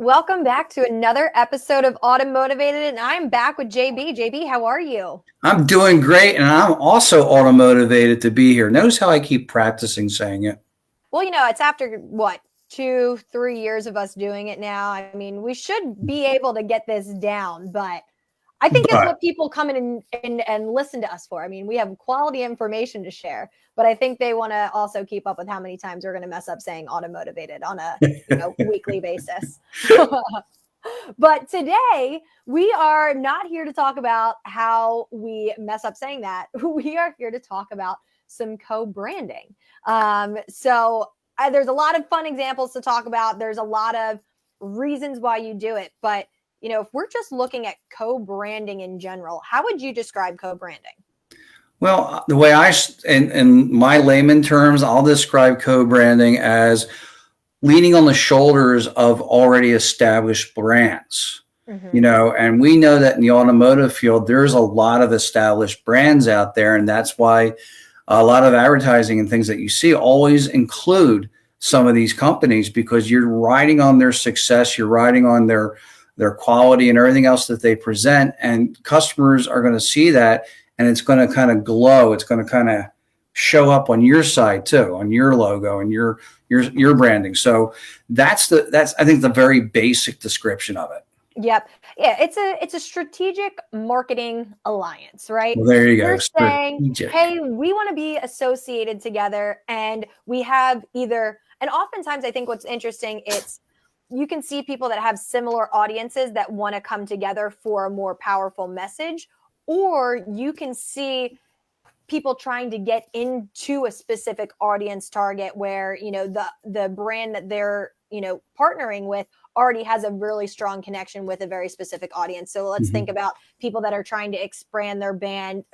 Welcome back to another episode of AUTOMOTIVATED, and I'm back with JB. JB, how are you? I'm doing great, and I'm also auto-motivated to be here. Notice how I keep practicing saying it. Well, it's after what, 2-3 years of us doing it now. I mean, we should be able to get this down, but I think it's But what people come in and listen to us for. I mean, we have quality information to share, but I think they want to also keep up with how many times we're going to mess up saying AUTOMOTIVATED on a weekly basis. But today we are not here to talk about how we mess up saying that. We are here to talk about some co-branding. There's a lot of fun examples to talk about. There's a lot of reasons why you do it. But, if we're just looking at co-branding in general, how would you describe co-branding? well, the way in my layman terms, I'll describe co-branding as leaning on the shoulders of already established brands. And we know that in the automotive field, there's a lot of established brands out there. And that's why a lot of advertising and things that you see always include some of these companies, because you're riding on their success, you're riding on their quality and everything else that they present. And customers are going to see that, and it's going to kind of glow. It's going to kind of show up on your side too, on your logo and your branding. So that's I think the very basic description of it. Yep. Yeah, it's a strategic marketing alliance, right? Well, there you go. You're saying, Strategic. hey, we want to be associated together, and we have and oftentimes I think what's interesting, you can see people that have similar audiences that want to come together for a more powerful message, or you can see people trying to get into a specific audience target where, the brand that they're, partnering with already has a really strong connection with a very specific audience. So let's think about people that are trying to expand their brand,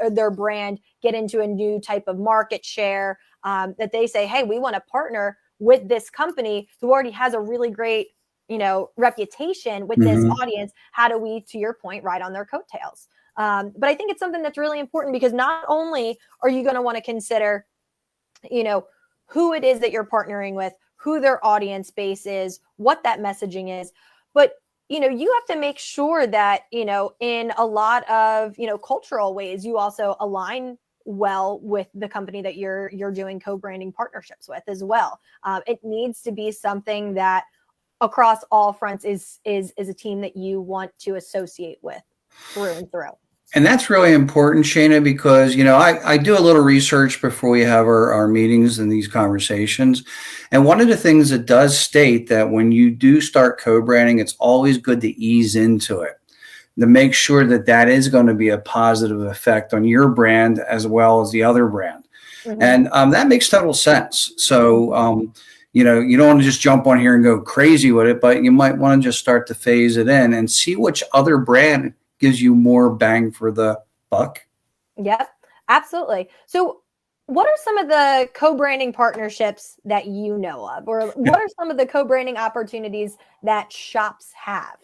get into a new type of market share, that they say, hey, we want to partner with this company who already has a really great, reputation with this audience. How do we, to your point, ride on their coattails? But I think it's something that's really important, because not only are you going to want to consider, who it is that you're partnering with, who their audience base is, what that messaging is, but, you have to make sure that, in a lot of, cultural ways, you also align well with the company that you're doing co-branding partnerships with as well. It needs to be something that across all fronts is a team that you want to associate with through and through. And that's really important, Shana, because, I do a little research before we have our meetings and these conversations. And one of the things that does state that when you do start co-branding, it's always good to ease into it, to make sure that is going to be a positive effect on your brand as well as the other brand. And that makes total sense. So, you don't want to just jump on here and go crazy with it, but you might want to just start to phase it in and see which other brand gives you more bang for the buck. Yep, absolutely. So what are some of the co-branding partnerships that you know of, or what are some of the co-branding opportunities that shops have?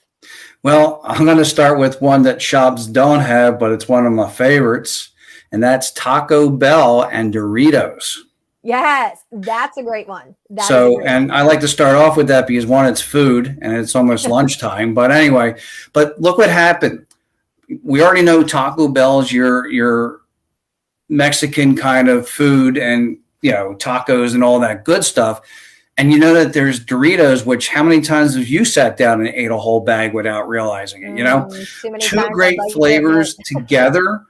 Well, I'm going to start with one that shops don't have, but it's one of my favorites, and that's Taco Bell and Doritos. Yes, that's a great one. And I like to start off with that because, one, it's food and it's almost lunchtime. But anyway, look what happened. We already know Taco Bell is your Mexican kind of food, and tacos and all that good stuff. And you know that there's Doritos, which how many times have you sat down and ate a whole bag without realizing it? Two great flavors together.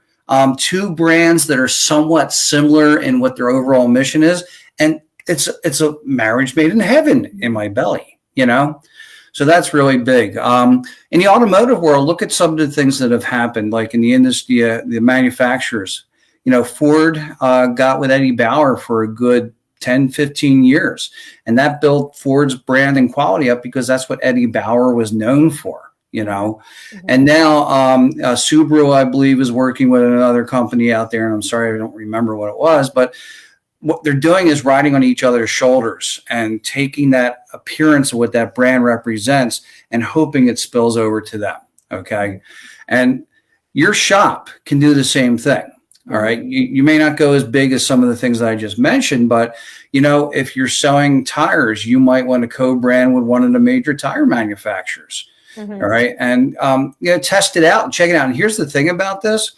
Two brands that are somewhat similar in what their overall mission is, and it's a marriage made in heaven in my belly. So that's really big. In the automotive world, look at some of the things that have happened, like in the industry, the manufacturers. Ford got with Eddie Bauer for a good 10, 15 years, and that built Ford's brand and quality up, because that's what Eddie Bauer was known for. And now Subaru, I believe, is working with another company out there, and I'm sorry I don't remember what it was, but what they're doing is riding on each other's shoulders and taking that appearance of what that brand represents and hoping it spills over to them. Okay. And your shop can do the same thing. All right. You may not go as big as some of the things that I just mentioned, but if you're selling tires, you might want to co-brand with one of the major tire manufacturers. All right. And, test it out and check it out. And here's the thing about this.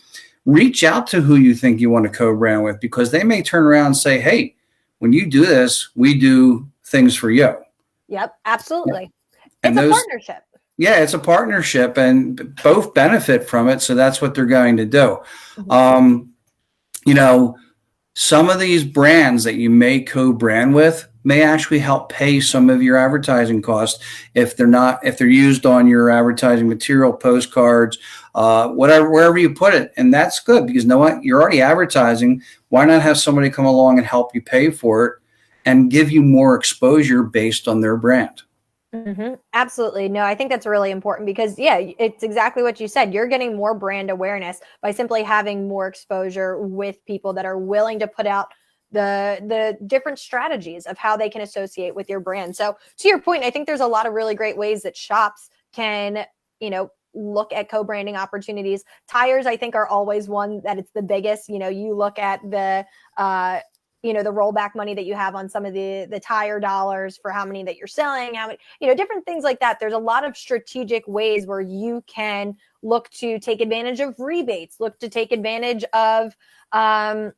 Reach out to who you think you want to co-brand with, because they may turn around and say, hey, when you do this, we do things for you. Yep, absolutely. And it's a partnership. Yeah, it's a partnership and both benefit from it. So that's what they're going to do. Some of these brands that you may co-brand with may actually help pay some of your advertising costs if they're used on your advertising material, postcards, wherever you put it. And that's good, because you know what? You're already advertising. Why not have somebody come along and help you pay for it and give you more exposure based on their brand? Absolutely. No, I think that's really important, because it's exactly what you said. You're getting more brand awareness by simply having more exposure with people that are willing to put out the different strategies of how they can associate with your brand. So to your point, I think there's a lot of really great ways that shops can, look at co-branding opportunities. Tires, I think, are always one that it's the biggest. You look at the the rollback money that you have on some of the tire dollars for how many that you're selling, how many, different things like that. There's a lot of strategic ways where you can look to take advantage of rebates, look to take advantage of, I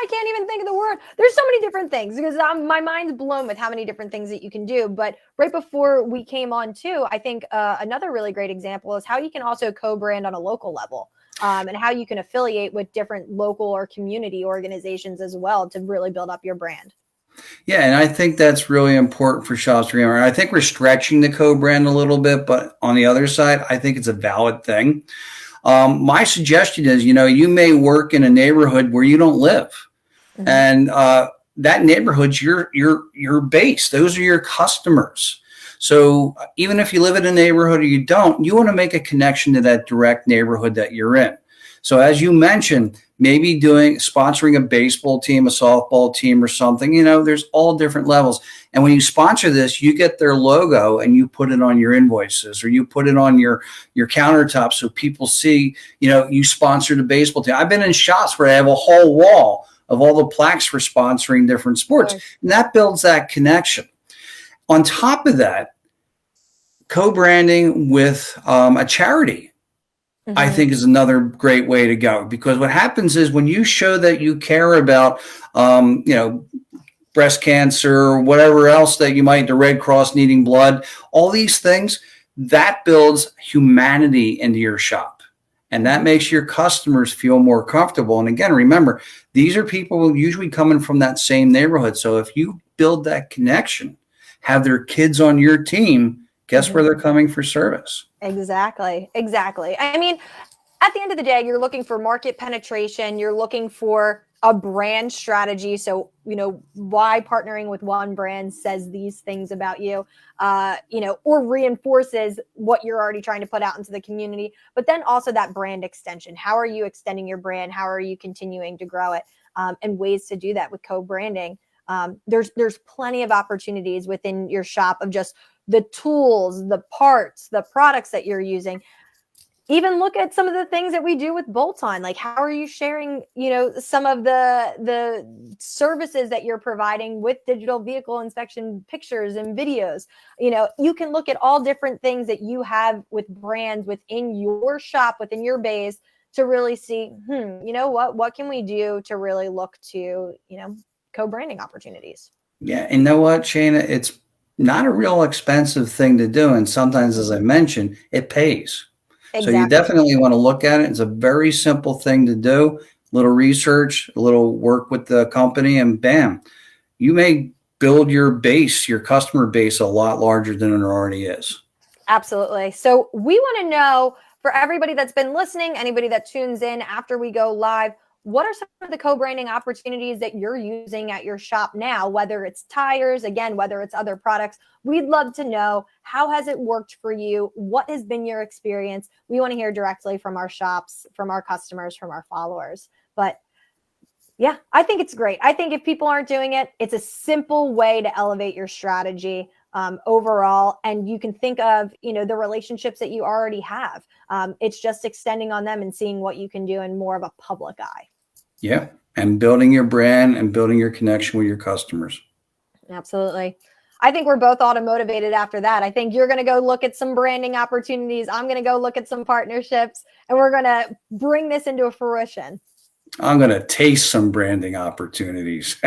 can't even think of the word. There's so many different things, because my mind's blown with how many different things that you can do. But right before we came on too, I think another really great example is how you can also co-brand on a local level. And how you can affiliate with different local or community organizations as well to really build up your brand. Yeah, and I think that's really important for shops to remember. I think we're stretching the co-brand a little bit, but on the other side, I think it's a valid thing. My suggestion is, you may work in a neighborhood where you don't live, and that neighborhood's your base. Those are your customers. So even if you live in a neighborhood or you don't, you want to make a connection to that direct neighborhood that you're in. So as you mentioned, maybe sponsoring a baseball team, a softball team or something, there's all different levels. And when you sponsor this, you get their logo and you put it on your invoices, or you put it on your countertop so people see, you sponsored a baseball team. I've been in shops where I have a whole wall of all the plaques for sponsoring different sports. And that builds that connection. On top of that, co-branding with a charity, I think, is another great way to go, because what happens is when you show that you care about, breast cancer or whatever else that you might, the Red Cross needing blood, all these things, that builds humanity into your shop. And that makes your customers feel more comfortable. And again, remember, these are people usually coming from that same neighborhood. So if you build that connection, have their kids on your team, guess where they're coming for service? Exactly. I mean, at the end of the day, you're looking for market penetration. You're looking for a brand strategy. So, why partnering with one brand says these things about you, or reinforces what you're already trying to put out into the community. But then also that brand extension. How are you extending your brand? How are you continuing to grow it? And ways to do that with co-branding. There's plenty of opportunities within your shop of just the tools, the parts, the products that you're using. Even look at some of the things that we do with Bolt-On. Like, how are you sharing, some of the services that you're providing with digital vehicle inspection pictures and videos? You can look at all different things that you have with brands within your shop, within your base, to really see, what can we do to really look to, co-branding opportunities. Yeah. And you know what, Shana? It's not a real expensive thing to do. And sometimes, as I mentioned, it pays. Exactly. So you definitely want to look at it. It's a very simple thing to do. A little research, a little work with the company, and bam, you may build your base, your customer base, a lot larger than it already is. Absolutely. So we want to know, for everybody that's been listening, anybody that tunes in after we go live, what are some of the co-branding opportunities that you're using at your shop now, whether it's tires, again, whether it's other products? We'd love to know, how has it worked for you? What has been your experience? We want to hear directly from our shops, from our customers, from our followers. But Yeah, I think it's great. I think if people aren't doing it, it's a simple way to elevate your strategy overall. And you can think of, the relationships that you already have. It's just extending on them and seeing what you can do in more of a public eye. Yeah. And building your brand and building your connection with your customers. Absolutely. I think we're both automotivated after that. I think you're going to go look at some branding opportunities. I'm going to go look at some partnerships, and we're going to bring this into fruition. I'm going to taste some branding opportunities.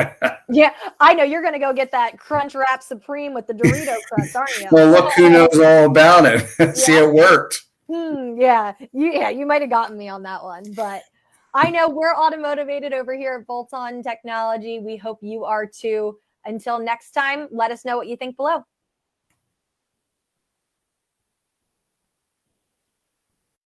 Yeah, I know you're going to go get that Crunch Wrap Supreme with the Dorito crust, aren't you? Well, look who knows all about it. See, it worked. Yeah, you might have gotten me on that one, but I know we're automotivated over here at Bolt On Technology. We hope you are too. Until next time, let us know what you think below.